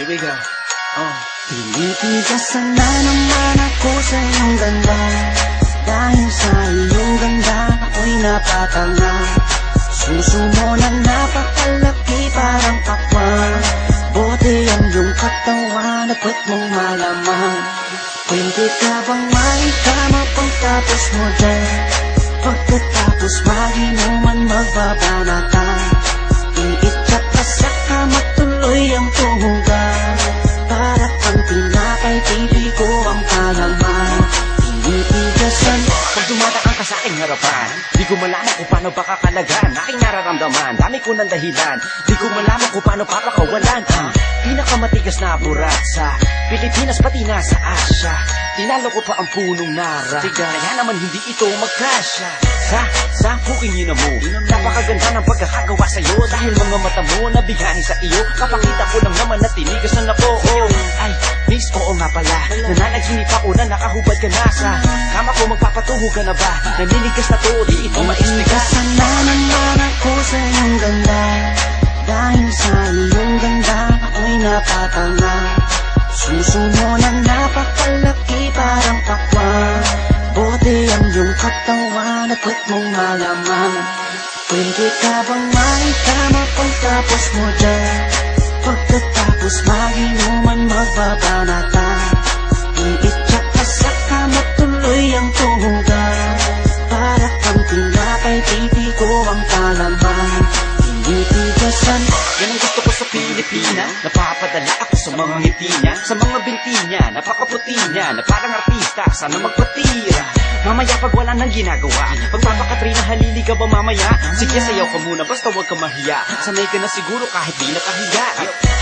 we go. Tinitigasan na naman ako sa iyong ganda. Dahil sa iyong ganda, ako'y napatanga. Suso mo na napakalaki parang pakwan. Bote ang iyong katawan, at pwet mong malaman. Pwede ka bang maikama pagtapos mo dyan? Pagkatapos maginuman magbabanatan. Iitsak ka sa kama, tuloy ang tuhugan. Para kang tinapay, pipi ko ang palaman. Tinitigasan. Pag dumadaan ka sa aking harapan, di ko malaman kung paano ba kakalagan aking nararamdaman. Dami ko ng dahilan, di ko malaman kung paano papakawalan. Pinakamatigas na burat sa Pilipinas, pati na sa Asya. Tinalo ko pa ang punong nara, kaya naman hindi ito magkasya. Sa puking ina mo, napakaganda ng pagkakagawa sa'yo. Dahil mga mata mo nabigani sa iyo, kapakita ko lang naman na tinigasan ako. Ay, miss, oo nga pala, nananaginip ako na nakahubad ka na sa kama ko. Magpapatuho ka na ba? Naninigas na to, di ito maisligas. Sana naman ako sa iyong ganda. Dahil sa iyong ganda, ako'y napatanga. Suso mo na napakalaki parang pakwan. Bote ang iyong katawan, at pwet mong malaman. Pwede ka bang maikama pagtapos mo dyan? Pagkatapos maginuman magbabanatan. Iitsak ka sa kama, tuloy ang tuhugan. Para kang tinapay, pipi ko ang palaman. Tinitigasan. Yan ang gusto ko sa Pilipina. Napapadala ako sa mga ngiti niya, sa mga binti niya, napakaputi niya, na parang artista, sana magpatira. Mamaya pag wala nang ginagawa, pagpapakatrina, halili ka ba mamaya? Sige, sayaw ka muna, basta huwag ka mahiya. Sanay ka na siguro kahit di nakahiga.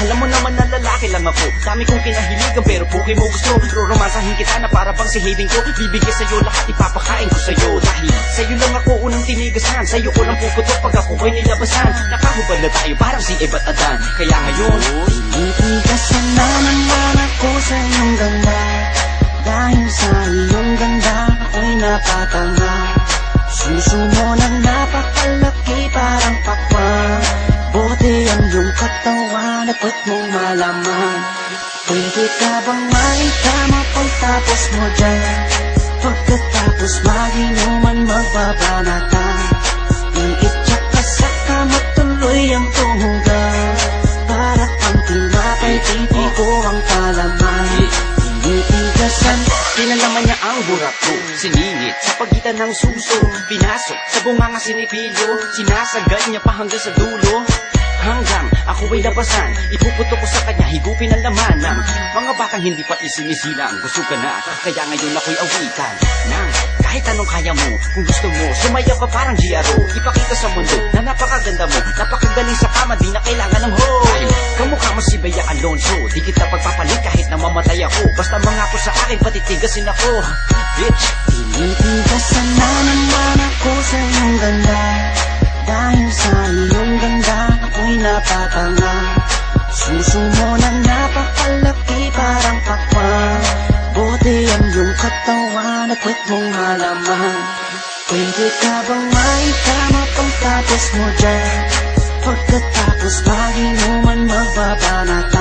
Alam mo naman na lalaki lang ako, dami kong kinahiligan, pero puki mo gusto. Romansahin kita na para bang si Hayden ko. Bibigay sa'yo lahat, ipapakain ko sa'yo. Dahil sa'yo lang ako unang tinigasan, sa'yo ko lang puputok pag ako ko'y nilabasan. Nakahubad na tayo parang si Eva at Adan. Kaya ngayon, tinitigasan na naman ako sa iyong ganda. Dahil sa iyong ganda, ako'y napatanga. Suso mo na napakalaki parang pakwan. Bote ang iyong katawan, at pwet mong malaman. Pwede ka bang maikama pagtapos mo dyan? Pagkatapos maginuman magbabanatan. Iitsak ka sa kama, tuloy ang tuhugan. Para kang tinapay, pipi ko ang palaman. Tinitigasan. pinalaman niya ang burak ko, siningit sa pagitan ng suso. Pinasok sa bunganga sinipilyo, sinasagad niya pa hanggang sa dulo. Hanggang ako ay labasan, ipuputok ko sa kanya, higupin ang laman ng mga batang hindi pa isinisilang. Gusto ka na, kaya ngayon ako'y awitan ng kahit anong kaya mo. Kung gusto mo, sumayaw ka parang GRO. Ipakita sa mundo na napakaganda mo, napakagaling sa kama, di na kailangan ng hoe. Kamukha mo si Bea Alonso, di kita pagpapalit kahit na mamatay ako. Basta mangako sa akin, patitigasin ako, bitch. Tinitigasan na naman ako sa iyong ganda. Dahil sa iyong ganda, ako'y napatanga. Suso mo na napakalaki parang pakwan. Bote ang iyong katawan, at pwet mong malaman. Pwede ka bang maikama pagtapos mo dyan? Pagkatapos maginuman magbabanatan.